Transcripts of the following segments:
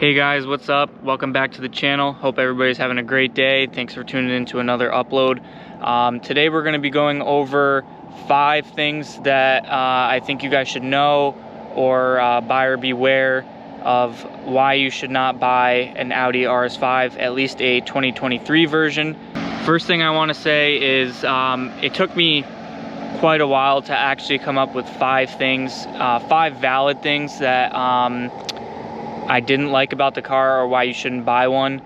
Hey guys, what's up? Welcome back to the channel. Hope everybody's having a great day. Thanks for tuning in to another upload. Today we're going to be going over 5 things that I think you guys should know, or buyer beware of why you should not buy an Audi RS5, at least a 2023 version. First thing I want to say is it took me quite a while to actually come up with 5 things, 5 valid things that I didn't like about the car or why you shouldn't buy one.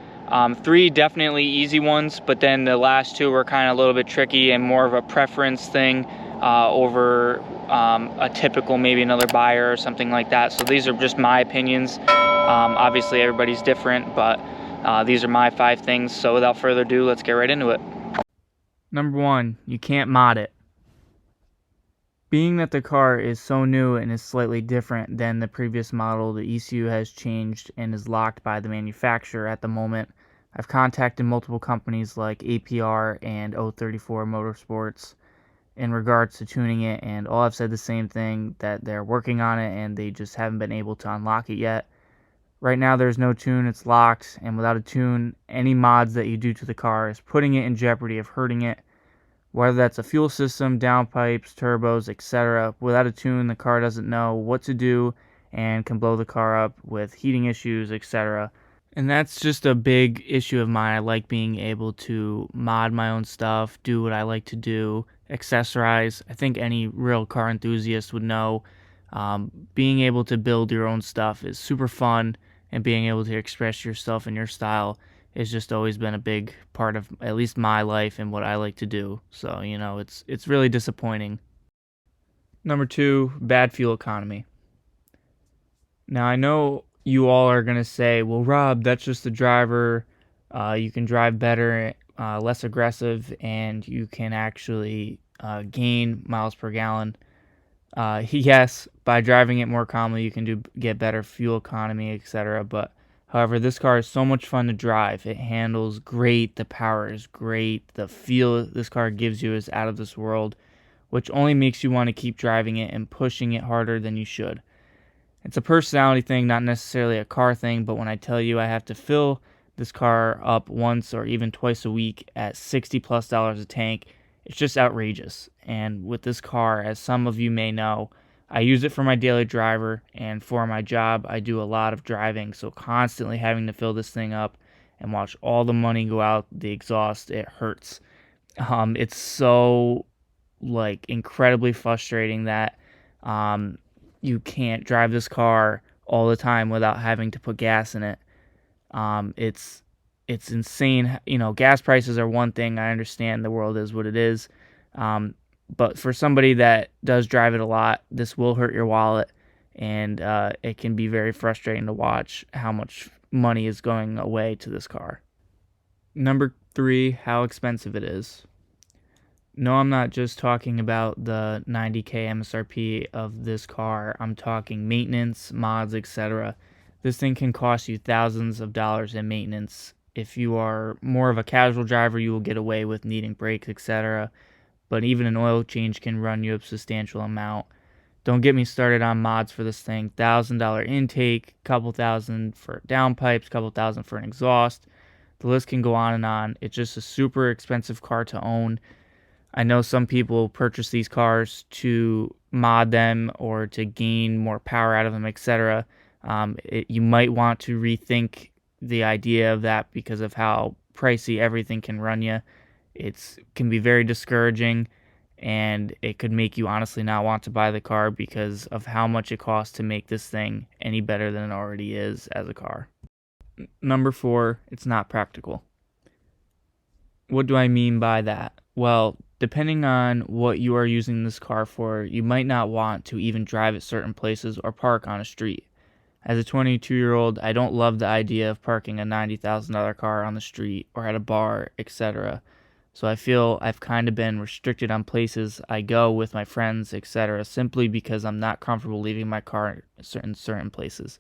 3 definitely easy ones, but then the last 2 were kind of a little bit tricky and more of a preference thing over a typical maybe another buyer or something like that. So these are just my opinions. Obviously everybody's different, but these are my 5 things. So without further ado, let's get right into it. Number 1, you can't mod it. Being that the car is so new and is slightly different than the previous model, the ECU has changed and is locked by the manufacturer at the moment. I've contacted multiple companies like APR and 034 Motorsports in regards to tuning it, and all have said the same thing, that they're working on it and they just haven't been able to unlock it yet. Right now there's no tune, it's locked, and without a tune, any mods that you do to the car is putting it in jeopardy of hurting it. Whether that's a fuel system, downpipes, turbos, etc. Without a tune, the car doesn't know what to do and can blow the car up with heating issues, etc. And that's just a big issue of mine. I like being able to mod my own stuff, do what I like to do, accessorize. I think any real car enthusiast would know being able to build your own stuff is super fun, and being able to express yourself and your style has just always been a big part of at least my life and what I like to do. So, you know, it's really disappointing. Number 2, bad fuel economy. Now, I know you all are going to say, well, Rob, that's just the driver. You can drive better, less aggressive, and you can actually gain miles per gallon. Yes, by driving it more calmly, you can get better fuel economy, etc. But however, this car is so much fun to drive. It handles great. The power is great. The feel this car gives you is out of this world, which only makes you want to keep driving it and pushing it harder than you should. It's a personality thing, not necessarily a car thing, but when I tell you I have to fill this car up once or even twice a week at $60+ a tank, it's just outrageous. And with this car, as some of you may know, I use it for my daily driver, and for my job, I do a lot of driving, so constantly having to fill this thing up and watch all the money go out the exhaust, it hurts. It's so, incredibly frustrating that you can't drive this car all the time without having to put gas in it. It's insane. You know, gas prices are one thing. I understand the world is what it is. But for somebody that does drive it a lot, this will hurt your wallet, and it can be very frustrating to watch how much money is going away to this car. Number 3, how expensive it is. No, I'm not just talking about the $90K MSRP of this car. I'm talking maintenance, mods, etc. This thing can cost you thousands of dollars in maintenance. If you are more of a casual driver, you will get away with needing brakes, etc. But even an oil change can run you a substantial amount. Don't get me started on mods for this thing. $1,000 intake, couple thousand for downpipes, couple thousand for an exhaust. The list can go on and on. It's just a super expensive car to own. I know some people purchase these cars to mod them or to gain more power out of them, etc. You might want to rethink the idea of that because of how pricey everything can run you. It can be very discouraging, and it could make you honestly not want to buy the car because of how much it costs to make this thing any better than it already is as a car. Number 4, it's not practical. What do I mean by that? Well, depending on what you are using this car for, you might not want to even drive at certain places or park on a street. As a 22-year-old, I don't love the idea of parking a $90,000 car on the street or at a bar, etc. So I feel I've kind of been restricted on places I go with my friends, etc., simply because I'm not comfortable leaving my car in certain places.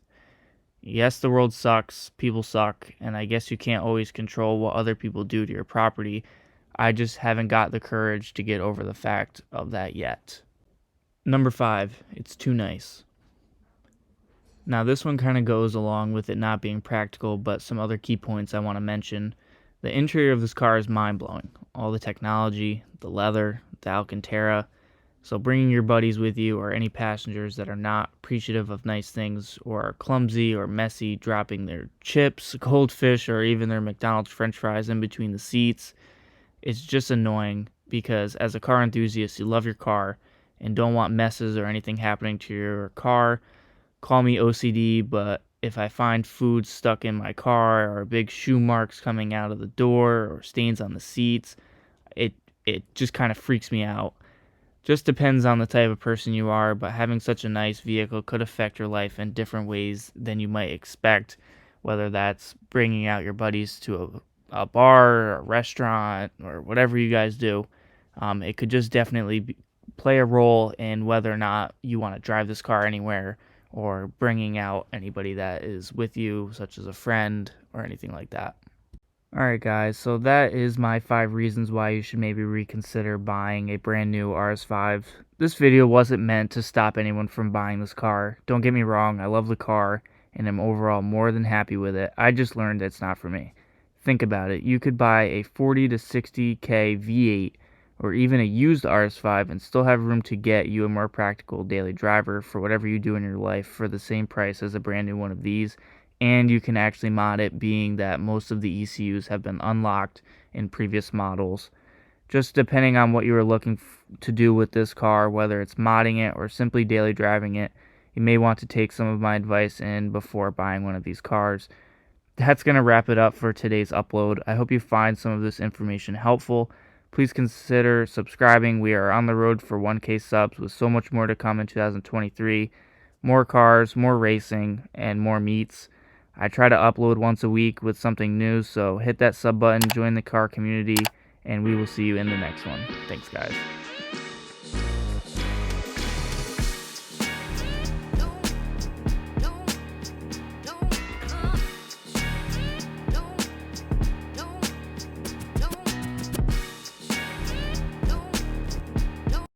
Yes, the world sucks, people suck, and I guess you can't always control what other people do to your property. I just haven't got the courage to get over the fact of that yet. Number 5, it's too nice. Now this one kind of goes along with it not being practical, but some other key points I want to mention. The interior of this car is mind-blowing. All the technology, the leather, the Alcantara. So bringing your buddies with you or any passengers that are not appreciative of nice things or are clumsy or messy, dropping their chips, goldfish, or even their McDonald's french fries in between the seats, it's just annoying because as a car enthusiast, you love your car and don't want messes or anything happening to your car. Call me OCD, but if I find food stuck in my car or big shoe marks coming out of the door or stains on the seats, it it just kind of freaks me out. Just depends on the type of person you are, but having such a nice vehicle could affect your life in different ways than you might expect, whether that's bringing out your buddies to a bar or a restaurant or whatever you guys do. It could just definitely play a role in whether or not you want to drive this car anywhere or bringing out anybody that is with you, such as a friend or anything like that. Alright guys, so that is my 5 reasons why you should maybe reconsider buying a brand new RS5. This video wasn't meant to stop anyone from buying this car. Don't get me wrong, I love the car and am overall more than happy with it. I just learned it's not for me. Think about it, you could buy a 40 to 60k V8 or even a used RS5 and still have room to get you a more practical daily driver for whatever you do in your life for the same price as a brand new one of these. And you can actually mod it, being that most of the ECUs have been unlocked in previous models. Just depending on what you are looking to do with this car, whether it's modding it or simply daily driving it, you may want to take some of my advice in before buying one of these cars. That's going to wrap it up for today's upload. I hope you find some of this information helpful. Please consider subscribing. We are on the road for 1K subs with so much more to come in 2023. More cars, more racing, and more meets. I try to upload once a week with something new, so hit that sub button, join the car community, and we will see you in the next one. Thanks, guys.